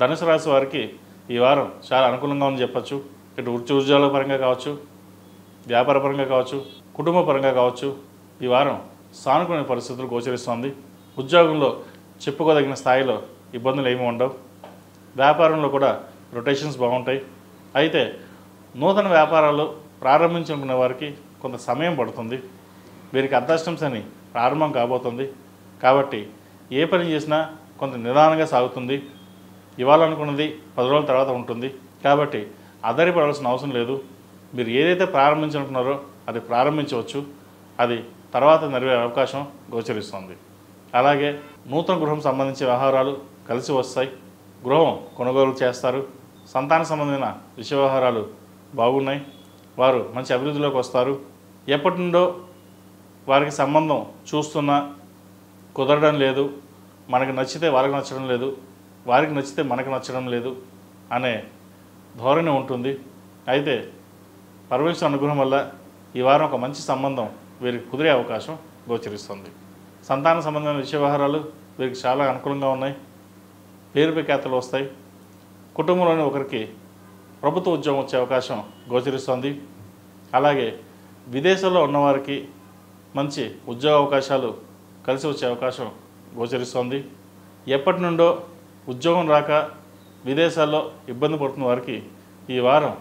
ధనుసు రాశి వారికి ఈ వారం చాలా అనుకూలంగా ఉందని చెప్పచ్చు. ఇటు ఉద్యోగాల పరంగా కావచ్చు, వ్యాపార పరంగా కావచ్చు, కుటుంబ పరంగా కావచ్చు, ఈ వారం సానుకూల పరిస్థితులు గోచరిస్తోంది. ఉద్యోగంలో చెప్పుకోదగిన స్థాయిలో ఇబ్బందులు ఏమీ ఉండవు. వ్యాపారంలో కూడా రొటేషన్స్ బాగుంటాయి. అయితే నూతన వ్యాపారాలు ప్రారంభించుకునే వారికి కొంత సమయం పడుతుంది. వీరికి అర్ధాష్టమ శని ప్రారంభం కాబోతుంది. కాబట్టి ఏ పని చేసినా కొంత నిదానంగా సాగుతుంది. ఇవ్వాలనుకున్నది 10 రోజుల తర్వాత ఉంటుంది. కాబట్టి ఆధారపడాల్సిన అవసరం లేదు. మీరు ఏదైతే ప్రారంభించాలనుకున్నారో అది ప్రారంభించవచ్చు. అది తర్వాత నెరవేరే అవకాశం గోచరిస్తుంది. అలాగే నూతన గృహం సంబంధించిన వ్యవహారాలు కలిసి వస్తాయి. గృహం కొనుగోలు చేస్తారు. సంతాన సంబంధమైన విషయ వ్యవహారాలు బాగున్నాయి. వారు మంచి అభివృద్ధిలోకి వస్తారు. ఎప్పటి నుండో వారికి సంబంధం చూస్తున్నా కుదరడం లేదు, మనకు నచ్చితే వాళ్ళకి నచ్చడం లేదు, వారికి నచ్చితే మనకు నచ్చడం లేదు అనే ధోరణి ఉంటుంది. అయితే పరమేశ్వర అనుగ్రహం వల్ల ఈ వారం ఒక మంచి సంబంధం వీరికి కుదిరే అవకాశం గోచరిస్తుంది. సంతాన సంబంధమైన విషయ వ్యవహారాలు వీరికి చాలా అనుకూలంగా ఉన్నాయి. పేరు ప్రఖ్యాతులు వస్తాయి. కుటుంబంలోని ఒకరికి ప్రభుత్వ ఉద్యోగం వచ్చే అవకాశం గోచరిస్తుంది. అలాగే విదేశాల్లో ఉన్నవారికి మంచి ఉద్యోగ అవకాశాలు కలిసి వచ్చే అవకాశం గోచరిస్తుంది. ఎప్పటి నుండో ఉద్యోగం రాక విదేశాల్లో ఇబ్బంది పడుతున్న వారికి ఈ వారం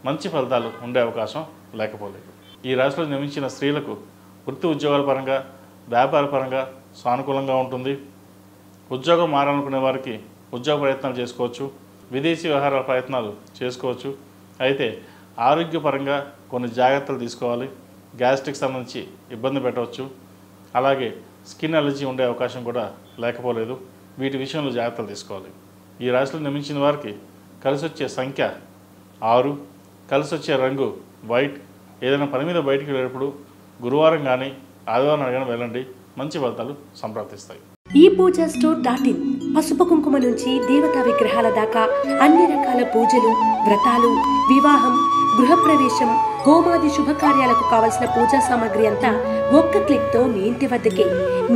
మంచి ఫలితాలు ఉండే అవకాశం లేకపోలేదు. ఈ రాశిలో జన్మించిన స్త్రీలకు వృత్తి ఉద్యోగాల పరంగా, వ్యాపార పరంగా సానుకూలంగా ఉంటుంది. ఉద్యోగం మారాలనుకునే వారికి ఉద్యోగ ప్రయత్నాలు చేసుకోవచ్చు. విదేశీ వ్యవహారాల ప్రయత్నాలు చేసుకోవచ్చు. అయితే ఆరోగ్యపరంగా కొన్ని జాగ్రత్తలు తీసుకోవాలి. గ్యాస్ట్రిక్ సంబంధించి ఇబ్బంది పెట్టవచ్చు. అలాగే స్కిన్ అలర్జీ ఉండే అవకాశం కూడా లేకపోలేదు. వీటి విషయంలో జాగ్రత్తలు తీసుకోవాలి. ఈ రాశిలో జన్మించిన వారికి కలిసి వచ్చే సంఖ్య 6, కలిసి వచ్చే రంగు వైట్. ఏదైనా పని మీద బయటికి వెళ్ళేటప్పుడు గురువారం కానీ ఆదివారం కానీ వెళ్ళండి. మంచి ఫలితాలు సంప్రాప్తిస్తాయి. ePoojaStore.in పసుపు కుంకుమ నుంచి దేవతా విగ్రహాల దాకా అన్ని రకాల పూజలు, వ్రతాలు, వివాహం, గృహప్రవేశం, హోమాది శుభకార్యాలకు కావలసిన పూజా సామాగ్రి అంతా ఒక్క క్లిక్తో మీ ఇంటి వద్దకే.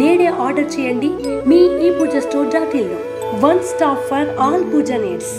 నేడే ఆర్డర్ చేయండి మీ ePoojaStore.in లో. One stop for all puja needs.